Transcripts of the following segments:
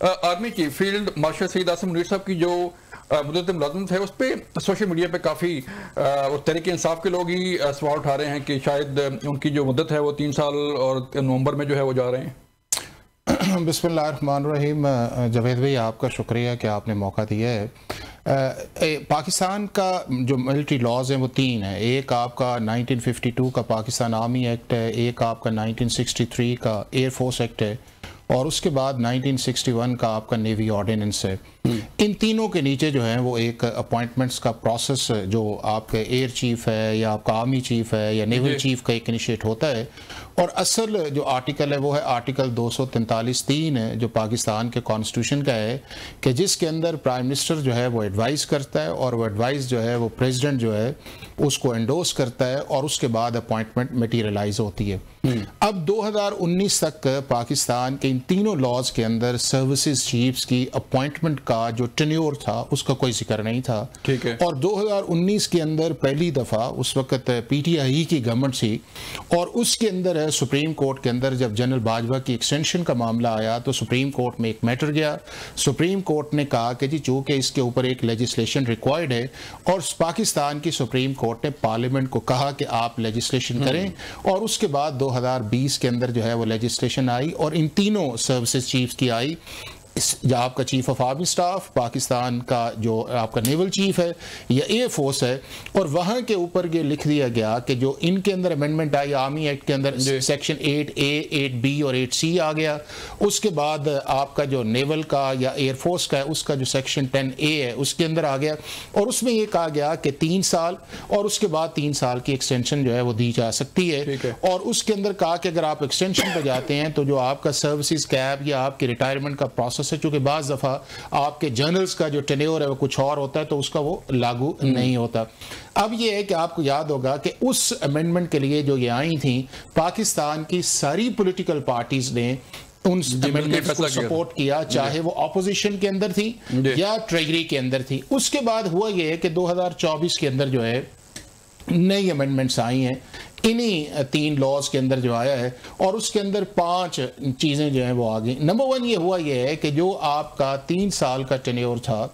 Army chief field marshal Syed Asim Munir صاحب کی جو مدت ملازمت ہے اس پہ سوشل میڈیا پہ کافی اور تحریک انصاف کے لوگ ہی سوال اٹھا رہے ہیں کہ شاید ان کی جو مدت ہے وہ 3 سال اور نومبر میں جو ہے وہ جا رہے ہیں. بسم اللہ الرحمن الرحیم. جاوید بھائی آپ کا شکریہ کہ آپ نے موقع دیا ہے. پاکستان کا جو ملٹری لاز ہیں وہ 3 ہیں. ایک آپ کا 1952 کا پاکستان آرمی ایکٹ ہے, ایک آپ کا 1963 کا ایئر فورس ایکٹ ہے, اور اس کے بعد 1961 کا آپ کا نیوی آرڈیننس ہے. ان تینوں کے نیچے جو ہیں وہ ایک اپوائنٹمنٹس کا پروسیس جو آپ کے ایئر چیف ہے یا آپ کا آرمی چیف ہے یا نیول چیف کا ایک انیشیٹ ہوتا ہے. اور اصل جو آرٹیکل ہے وہ ہے آرٹیکل 243(3) ہے جو پاکستان کے کانسٹیٹیوشن کا ہے, کہ جس کے اندر پرائم منسٹر جو ہے وہ ایڈوائز کرتا ہے اور وہ ایڈوائز جو ہے وہ پریزیڈنٹ جو ہے اس کو انڈورس کرتا ہے اور اس کے بعد اپوائنٹمنٹ میٹیریلائز ہوتی ہے. اب 2019 تک پاکستان کے ان تینوں لاز کے اندر سروسز چیفز کی اپوائنٹمنٹ کا جو ٹینیور تھا اس کا کوئی ذکر نہیں تھا. اور 2019 کے اندر پہلی دفعہ اس وقت پی ٹی آئی کی گورنمنٹ تھی, اور اس کے اندر سپریم کورٹ کے اندر جب جنرل باجوہ کی ایکسٹینشن کا معاملہ آیا تو سپریم کورٹ میں ایک میٹر گیا. سپریم کورٹ نے کہا کہ جی چونکہ اس کے اوپر ایک لیجسلیشن ریکوائرڈ ہے, اور پاکستان کی سپریم کورٹ نے پارلیمنٹ کو کہا کہ آپ لیجسلیشن کریں, اور اس کے بعد 2020 کے اندر جو ہے وہ لیجسلیشن آئی اور ان تینوں سروسز چیفز کی آئی. جو آپ کا chief of army staff, Pakistan کا جو آپ کا نیول چیف ہے یا ایئر فورس ہے, اور وہاں کے اوپر یہ لکھ دیا گیا کہ جو ان کے اندر امینڈمنٹ آئی آرمی ایکٹ کے اندر سیکشن 8A 8B اور 8C آ گیا. اس کے بعد آپ کا جو نیول کا یا ایئر فورس کا ہے اس کا جو سیکشن 10A ہے اس کے اندر آ گیا, اور اس میں یہ کہا گیا کہ 3 سال اور اس کے بعد 3 سال کی ایکسٹینشن جو ہے وہ دی جا سکتی ہے. اور اس کے اندر کہا کہ اگر آپ ایکسٹینشن پہ جاتے ہیں تو جو آپ کا سروسز کیب یا آپ کی ریٹائرمنٹ کا پروسیس ہے, چونکہ بعض دفعہ آپ کے جرنلز کا جو ٹینیور ہے وہ کچھ اور ہوتا ہے تو اس کا وہ لاگو نہیں ہوتا. اب یہ ہے کہ آپ کو یاد ہوگا کہ اس امینڈمنٹ کے لیے جو یہ آئی تھیں پاکستان کی ساری پولیٹیکل پارٹیز نے ان امینڈمنٹس کو سپورٹ کیا, چاہے وہ اپوزیشن کے اندر تھی یا ٹریجری کے اندر تھی. اس کے بعد ہوا یہ ہے کہ 2024 کے اندر جو ہے نئی امینڈمنٹس آئی ہیں انہی 3 لاز کے اندر جو آیا ہے, اور اس کے اندر 5 چیزیں جو ہیں وہ آ گئی. نمبر 1 یہ ہوا یہ ہے کہ جو آپ کا 3 سال کا ٹینیور تھا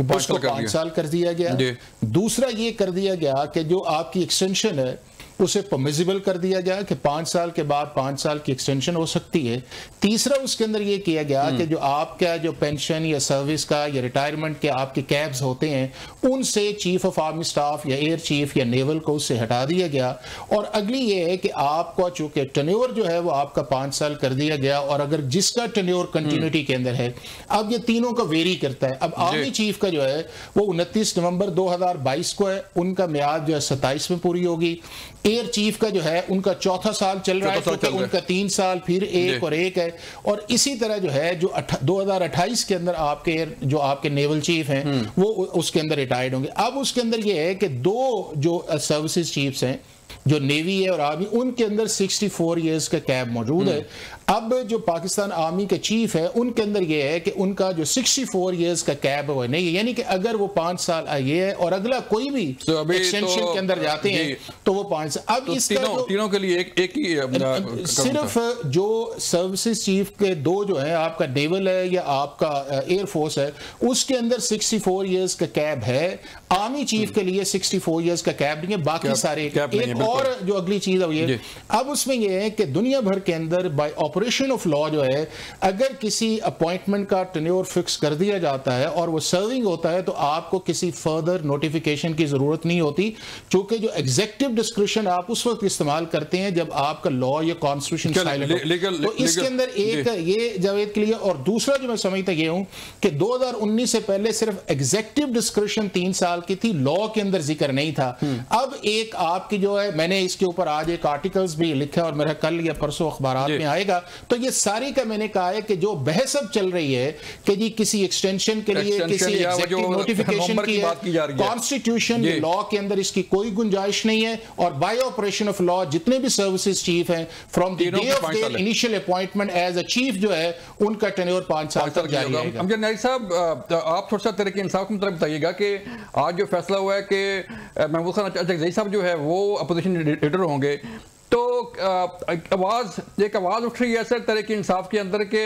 اس کو 5 سال کر دیا گیا. دوسرا یہ کر دیا گیا کہ جو آپ کی ایکسٹینشن ہے اسے پرمیزیبل کر دیا گیا کہ 5 سال کے بعد 5 سال کی ایکسٹینشن ہو سکتی ہے. تیسرا اس کے اندر یہ کیا گیا کہ جو آپ کا جو پینشن یا سروس کا یا ریٹائرمنٹ کے آپ کے کیبز ہوتے ہیں ان سے چیف آف آرمی سٹاف یا ایئر چیف یا نیول کو اس سے ہٹا دیا گیا. اور اگلی یہ ہے کہ آپ کو چونکہ ٹینیور جو ہے وہ آپ کا 5 سال کر دیا گیا, اور اگر جس کا ٹینیور کنٹینیوٹی کے اندر ہے, اب یہ تینوں کا ویری کرتا ہے. اب آرمی چیف کا جو ہے وہ 29 نومبر 2022 کو ہے, ان کا میعاد جو ہے 27 میں پوری ہوگی. ایئر چیف کا جو ہے ان کا 4تھا سال چل رہا ہے, ان کا 3 سال پھر 1 اور 1 ہے. اور اسی طرح جو ہے جو 2028 کے اندر آپ کے جو آپ کے نیول چیف ہیں وہ اس کے اندر ریٹائرڈ ہوں گے. اب اس کے اندر یہ ہے کہ 2 جو سروسز چیفز ہیں جو نیوی ہے اور آرمی, ان کے اندر 64 ایئرز کا کیب موجود ہے. اب جو پاکستان آرمی کے چیف ہے ان کے اندر یہ ہے کہ ان کا جو 64 ایئرز کا کیب وہ نہیں ہے, یعنی کہ اگر وہ 5 سال یہ ہے اور اگلا کوئی بھی ایکسٹینشن کے اندر جاتے ہیں تو وہ 5 سال. اب اس کا تینوں کے لیے ایک ہی صرف جو سروسز چیف کے 2 جو ہیں آپ کا نیول ہے یا آپ کا ایئر فورس ہے اس کے اندر 64 ایئرز کا کیب ہے. آرمی چیف کے لیے 64 ایئرز کا کیب نہیں ہے, باقی سارے. ایک اور جو اگلی چیز ہے یہ اب اس میں یہ ہے کہ دنیا بھر کے اندر بائی آپریشن آف لا جو ہے اگر کسی اپوائنٹمنٹ کا ٹینیور فکس کر دیا جاتا ہے اور وہ سرونگ ہوتا ہے تو آپ کو کسی فردر نوٹیفیکیشن کی ضرورت نہیں ہوتی, چونکہ جو ایگزیکٹو ڈسکریشن آپ اس وقت استعمال کرتے ہیں جب آپ کا لا یا کانسٹیٹیوشن سائلنٹ ہو. تو اس کے اندر ایک یہ جاوید کے لیے, اور دوسرا جو میں سمجھتا یہ ہوں کہ 2019 سے پہلے صرف ایگزیکٹو ڈسکریشن 3 سال کی تھی, لا کے اندر ذکر نہیں تھا. اب ایک آپ کی جو ہے میں نے اس کے اوپر آج ایک آرٹیکلز بھی لکھا اور میرا کل یا پرسوں اخبارات میں آئے گا, تو یہ ساری کا میں نے کہا ہے کہ جو بحث اب چل رہی ہے کہ جی کسی ایکسٹینشن کے لیے کسی ایگزیکٹو نوٹیفیکیشن کی ہے, کانسٹیٹیوشن لا کے اندر اس کی کوئی گنجائش نہیں ہے. اور بائی آپریشن آف لا جتنے بھی سروسز چیف ہیں from the day of their initial appointment as a chief جو ہے ان کا ٹینیور 5 سال تک جاری رہے گا. امجد نائی صاحب آپ تھوڑا سا تحریک انصاف کے مطلب بتائیے گا کہ آج جو فیصلہ ہوا ہے کہ محمود خان اچکزئی صاحب جو ہے وہ اپوزیشن لیڈر ہوں گے, تو ایک آواز اٹھ رہی ہے سر تحریک انصاف کے اندر کہ